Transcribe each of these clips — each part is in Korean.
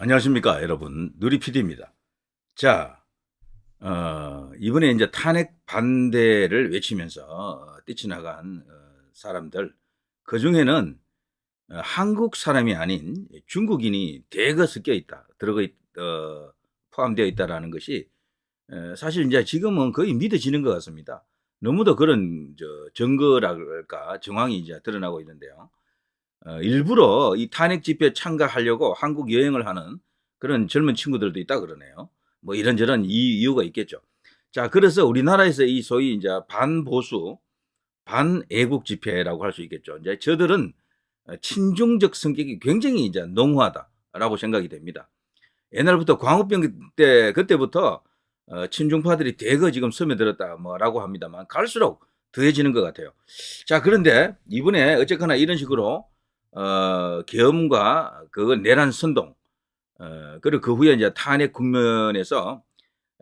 안녕하십니까, 여러분. 누리 PD입니다. 자, 이번에 이제 탄핵 반대를 외치면서 뛰쳐나간 사람들, 그 중에는 한국 사람이 아닌 중국인이 대거 섞여 있다, 포함되어 있다라는 것이 사실 이제 지금은 거의 믿어지는 것 같습니다. 너무도 그런 증거랄까 정황이 이제 드러나고 있는데요. 일부러 이 탄핵 집회에 참가하려고 한국 여행을 하는 그런 젊은 친구들도 있다 그러네요. 뭐 이런저런 이유가 있겠죠. 자, 그래서 우리나라에서 이 소위 이제 반보수, 반애국 집회라고 할 수 있겠죠. 이제 저들은 친중적 성격이 굉장히 이제濃하다라고 생각이 됩니다. 옛날부터 광우병 때 그때부터 친중파들이 대거 지금 스며들었다 뭐라고 합니다만 갈수록 더해지는 것 같아요. 자, 그런데 이번에 어쨌거나 이런 식으로 계엄과 그 내란 선동, 그리고 그 후에 이제 탄핵 국면에서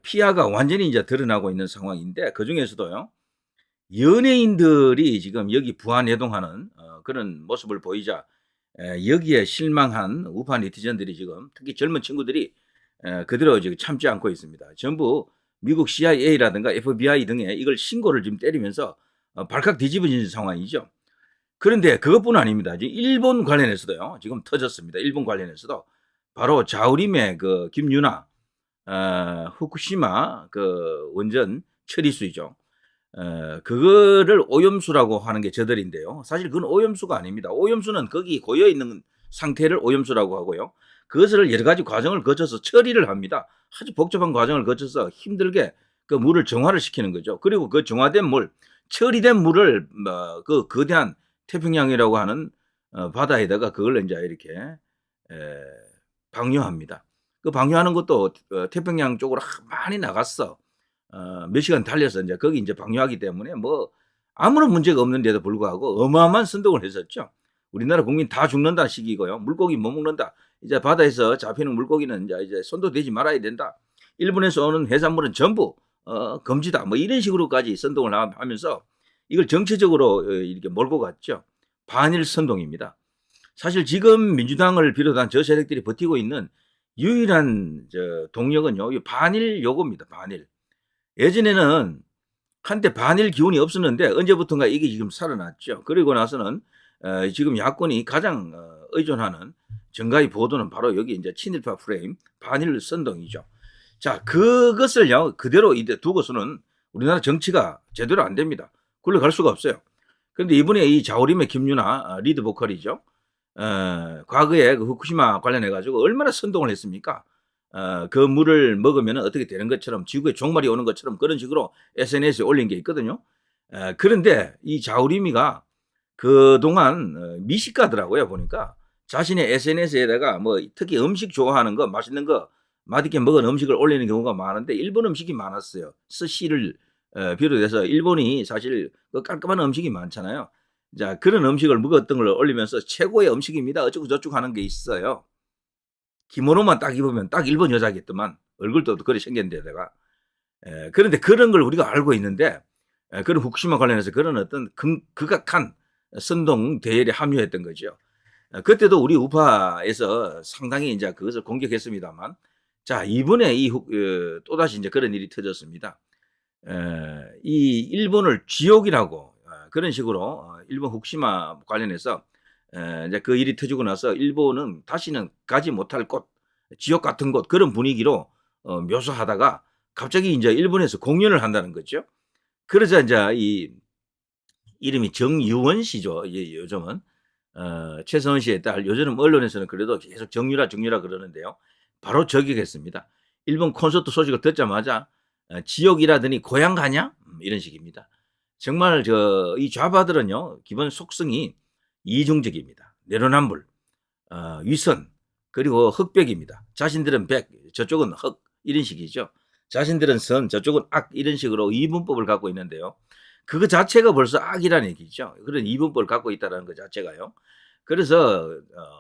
피해가 완전히 이제 드러나고 있는 상황인데, 그 중에서도요, 연예인들이 지금 여기 부안해동하는 그런 모습을 보이자 여기에 실망한 우파 네티즌들이 지금 특히 젊은 친구들이 그대로 지금 참지 않고 있습니다. 전부 미국 CIA라든가 FBI 등에 이걸 신고를 지금 때리면서 발칵 뒤집어진 상황이죠. 그런데 그것뿐 아닙니다. 일본 관련해서도요, 지금 터졌습니다. 일본 관련해서도 바로 자우림의 그 김유나, 후쿠시마 그 원전 처리수이죠. 그거를 오염수라고 하는 게 저들인데요. 사실 그건 오염수가 아닙니다. 오염수는 거기 고여 있는 상태를 오염수라고 하고요. 그것을 여러 가지 과정을 거쳐서 처리를 합니다. 아주 복잡한 과정을 거쳐서 힘들게 그 물을 정화를 시키는 거죠. 그리고 그 정화된 물, 처리된 물을 그 거대한 태평양이라고 하는 바다에다가 그걸 이제 이렇게 에, 방류합니다. 그 방류하는 것도 태평양 쪽으로 많이 나갔어. 몇 시간 달려서 이제 거기 이제 방류하기 때문에 뭐 아무런 문제가 없는데도 불구하고 어마어마한 선동을 했었죠. 우리나라 국민 다 죽는다 시기고요. 물고기 못 먹는다. 이제 바다에서 잡히는 물고기는 이제 손도 대지 말아야 된다. 일본에서 오는 해산물은 전부 금지다. 뭐 이런 식으로까지 선동을 하면서 이걸 정치적으로 이렇게 몰고 갔죠. 반일 선동입니다. 사실 지금 민주당을 비롯한 저 세력들이 버티고 있는 유일한 동력은요, 이 반일 요구입니다. 반일. 예전에는 한때 반일 기운이 없었는데 언제부턴가 이게 지금 살아났죠. 그리고 나서는 지금 야권이 가장 의존하는 정가의 보도는 바로 여기 이제 친일파 프레임 반일 선동이죠. 자, 그것을요 그대로 이제 두고서는 우리나라 정치가 제대로 안 됩니다. 굴러갈 수가 없어요. 그런데 이번에 이 자우림의 김유나 리드 보컬이죠. 과거에 그 후쿠시마 관련해 가지고 얼마나 선동을 했습니까? 그 물을 먹으면 어떻게 되는 것처럼 지구에 종말이 오는 것처럼 그런 식으로 SNS에 올린 게 있거든요. 그런데 이 자우림이가 그동안 미식가더라고요, 보니까. 자신의 SNS에다가 뭐 특히 음식 좋아하는 거, 맛있는 거, 맛있게 먹은 음식을 올리는 경우가 많은데 일본 음식이 많았어요. 스시를 비롯해서 일본이 사실 그 깔끔한 음식이 많잖아요. 자, 그런 음식을 먹었던 걸 올리면서 최고의 음식입니다. 어쩌고 저쩌고 하는 게 있어요. 기모노만 딱 입으면 딱 일본 여자겠더만. 얼굴도 그리 생겼는데다가. 그런데 그런 걸 우리가 알고 있는데 그런 후쿠시마 관련해서 그런 어떤 극악한 선동 대열에 합류했던 거죠. 그때도 우리 우파에서 상당히 이제 그것을 공격했습니다만, 자, 이번에 또다시 이제 그런 일이 터졌습니다. 이 일본을 지옥이라고 그런 식으로 일본 후쿠시마 관련해서 이제 그 일이 터지고 나서 일본은 다시는 가지 못할 곳, 지옥 같은 곳 그런 분위기로 묘사하다가 갑자기 이제 일본에서 공연을 한다는 거죠. 그러자 이제 이 이름이 정유원 씨죠. 요즘은 최서원 씨의 딸. 요즘 언론에서는 그래도 계속 정유라 그러는데요. 바로 저격했습니다. 일본 콘서트 소식을 듣자마자 지옥이라더니 고향 가냐? 이런 식입니다. 정말 이 좌파들은요, 기본 속성이 이중적입니다. 내로남불, 위선, 그리고 흑백입니다. 자신들은 백, 저쪽은 흑, 이런 식이죠. 자신들은 선, 저쪽은 악, 이런 식으로 이분법을 갖고 있는데요. 그거 자체가 벌써 악이라는 얘기죠. 그런 이분법을 갖고 있다는 것 자체가요. 그래서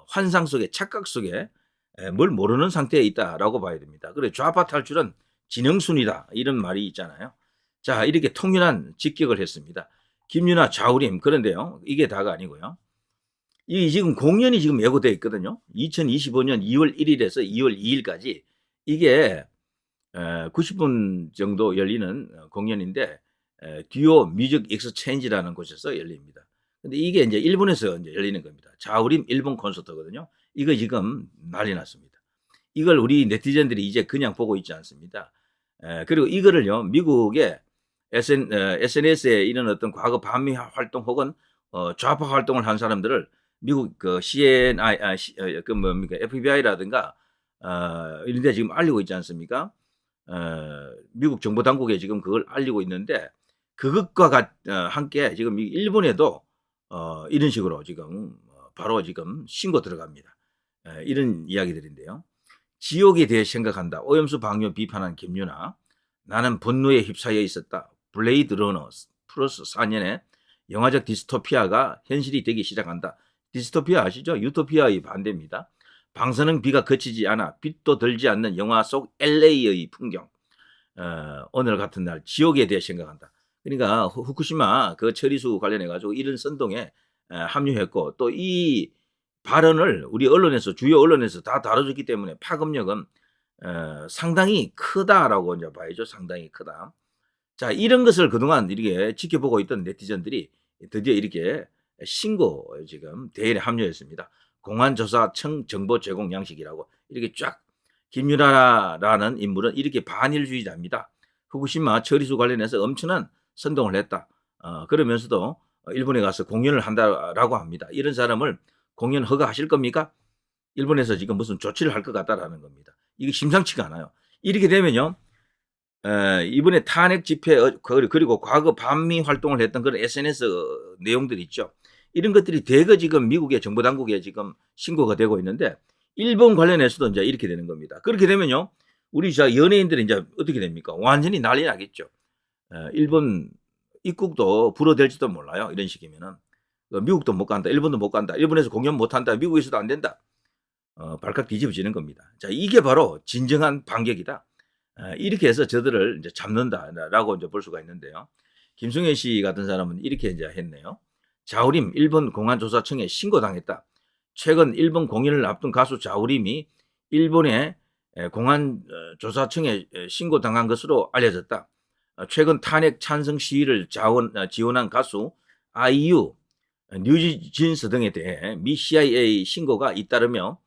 환상 속에, 착각 속에 뭘 모르는 상태에 있다라고 봐야 됩니다. 그래, 좌파 탈출은 진영순이다, 이런 말이 있잖아요. 자, 이렇게 통일한 직격을 했습니다. 김유나 좌우림. 그런데요, 이게 다가 아니고요. 이 지금 공연이 지금 예고되어 있거든요. 2025년 2월 1일에서 2월 2일까지 이게 90분 정도 열리는 공연인데 듀오 뮤직 익스체인지라는 곳에서 열립니다. 근데 이게 이제 일본에서 이제 열리는 겁니다. 자우림 일본 콘서트거든요. 이거 지금 난리 났습니다. 이걸 우리 네티즌들이 이제 그냥 보고 있지 않습니다. 그리고 이거를요, 미국의 SNS에 이런 어떤 과거 반미 활동 혹은 좌파 활동을 한 사람들을 미국 그 CNI, 그 뭡니까, FBI라든가 이런 데 지금 알리고 있지 않습니까? 미국 정보 당국에 지금 그걸 알리고 있는데 그것과 함께 지금 일본에도 이런 식으로 지금 바로 지금 신고 들어갑니다. 이런 이야기들인데요. 지옥에 대해 생각한다. 오염수 방류 비판한 김유나. 나는 분노에 휩싸여 있었다. 블레이드 러너 플러스 4년의 영화적 디스토피아가 현실이 되기 시작한다. 디스토피아 아시죠? 유토피아의 반대입니다. 방사능 비가 그치지 않아 빛도 들지 않는 영화 속 LA의 풍경. 오늘 같은 날 지옥에 대해 생각한다. 그러니까 후쿠시마 그 처리수 관련해 가지고 이런 선동에 합류했고 또 이 발언을 우리 언론에서 주요 언론에서 다 다뤄줬기 때문에 파급력은 상당히 크다라고 이제 봐야죠. 상당히 크다. 자, 이런 것을 그동안 이렇게 지켜보고 있던 네티즌들이 드디어 이렇게 신고 지금 대회에 합류했습니다. 공안조사청 정보 제공 양식이라고 이렇게 쫙. 김유라라는 인물은 이렇게 반일주의자입니다. 후쿠시마 처리수 관련해서 엄청난 선동을 했다. 그러면서도 일본에 가서 공연을 한다라고 합니다. 이런 사람을 공연 허가하실 겁니까? 일본에서 지금 무슨 조치를 할 것 같다라는 겁니다. 이게 심상치가 않아요. 이렇게 되면요. 이번에 탄핵 집회 그리고 과거 반미 활동을 했던 그런 SNS 내용들 있죠. 이런 것들이 대거 지금 미국의 정보 당국에 지금 신고가 되고 있는데 일본 관련해서도 이제 이렇게 되는 겁니다. 그렇게 되면요, 우리 연예인들은 이제 어떻게 됩니까? 완전히 난리 나겠죠. 일본 입국도 불어될지도 몰라요. 이런 식이면은 미국도 못 간다, 일본도 못 간다, 일본에서 공연 못 한다, 미국에서도 안 된다. 발칵 뒤집어지는 겁니다. 자, 이게 바로 진정한 반격이다. 이렇게 해서 저들을 이제 잡는다라고 이제 볼 수가 있는데요. 김승현 씨 같은 사람은 이렇게 이제 했네요. 자우림 일본 공안조사청에 신고당했다. 최근 일본 공연을 앞둔 가수 자우림이 일본의 공안조사청에 신고당한 것으로 알려졌다. 최근 탄핵 찬성 시위를 지원한 가수 아이유, 뉴진스 등에 대해 미 CIA 신고가 잇따르며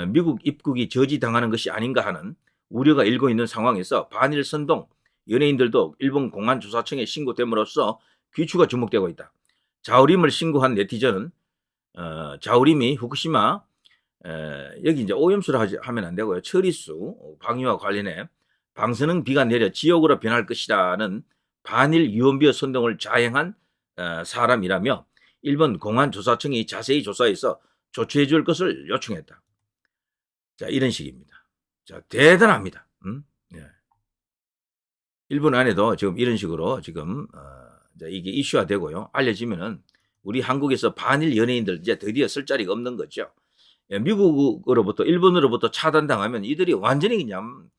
미국 입국이 저지당하는 것이 아닌가 하는 우려가 일고 있는 상황에서 반일 선동 연예인들도 일본 공안조사청에 신고됨으로써 귀추가 주목되고 있다. 자우림을 신고한 네티즌은 자우림이 후쿠시마 여기 이제 오염수를 하면 안 되고요. 처리수 방류와 관련해 방사능 비가 내려 지옥으로 변할 것이라는 반일 유언비어 선동을 자행한 사람이라며 일본 공안조사청이 자세히 조사해서 조치해 줄 것을 요청했다. 자, 이런 식입니다. 자, 대단합니다. 예. 일본 안에도 지금 이런 식으로 지금 이게 이슈화 되고요. 알려지면은 우리 한국에서 반일 연예인들 이제 드디어 쓸 자리가 없는 거죠. 예, 미국으로부터 일본으로부터 차단당하면 이들이 완전히 그냥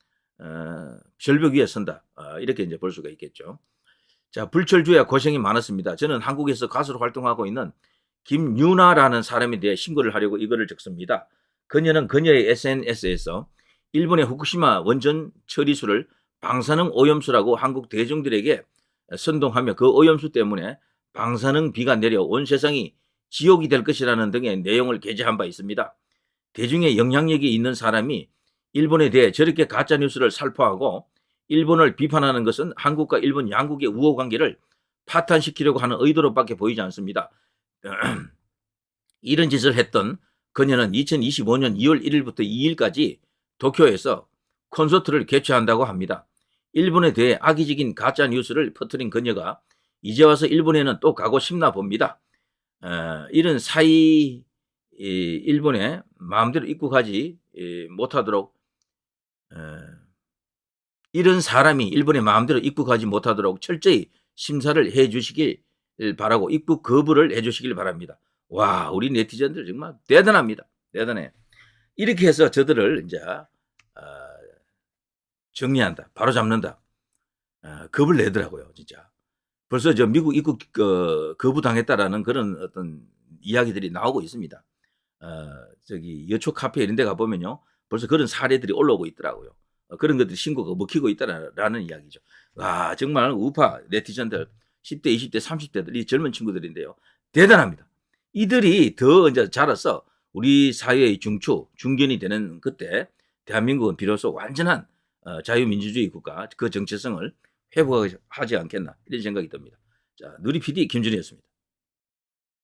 절벽 위에 선다. 이렇게 이제 볼 수가 있겠죠. 자, 불철주야 고생이 많았습니다. 저는 한국에서 가수로 활동하고 있는 김유나라는 사람에 대해 신고를 하려고 이거를 적습니다. 그녀는 그녀의 SNS에서 일본의 후쿠시마 원전 처리수를 방사능 오염수라고 한국 대중들에게 선동하며 그 오염수 때문에 방사능 비가 내려 온 세상이 지옥이 될 것이라는 등의 내용을 게재한 바 있습니다. 대중의 영향력이 있는 사람이 일본에 대해 저렇게 가짜뉴스를 살포하고 일본을 비판하는 것은 한국과 일본 양국의 우호 관계를 파탄시키려고 하는 의도로밖에 보이지 않습니다. 이런 짓을 했던 그녀는 2025년 2월 1일부터 2일까지 도쿄에서 콘서트를 개최한다고 합니다. 일본에 대해 악의적인 가짜 뉴스를 퍼뜨린 그녀가 이제 와서 일본에는 또 가고 싶나 봅니다. 이런 사이 일본에 마음대로 입국하지 못하도록 이런 사람이 일본에 마음대로 입국하지 못하도록 철저히 심사를 해주시길 바라고 입국 거부를 해주시길 바랍니다. 와, 우리 네티즌들 정말 대단합니다. 대단해. 이렇게 해서 저들을 이제 정리한다, 바로 잡는다. 겁을 내더라고요, 진짜. 벌써 저 미국 입국 거부당했다라는 그런 어떤 이야기들이 나오고 있습니다. 저기 여초 카페 이런 데 가보면요. 벌써 그런 사례들이 올라오고 있더라고요. 그런 것들이 신고가 먹히고 있다라는 이야기죠. 와, 정말 우파 네티즌들 10대, 20대, 30대들 이 젊은 친구들인데요. 대단합니다. 이들이 더 이제 자라서 우리 사회의 중추, 중견이 되는 그때 대한민국은 비로소 완전한 자유민주주의 국가 그 정체성을 회복하지 않겠나 이런 생각이 듭니다. 자, 누리 PD 김준이었습니다.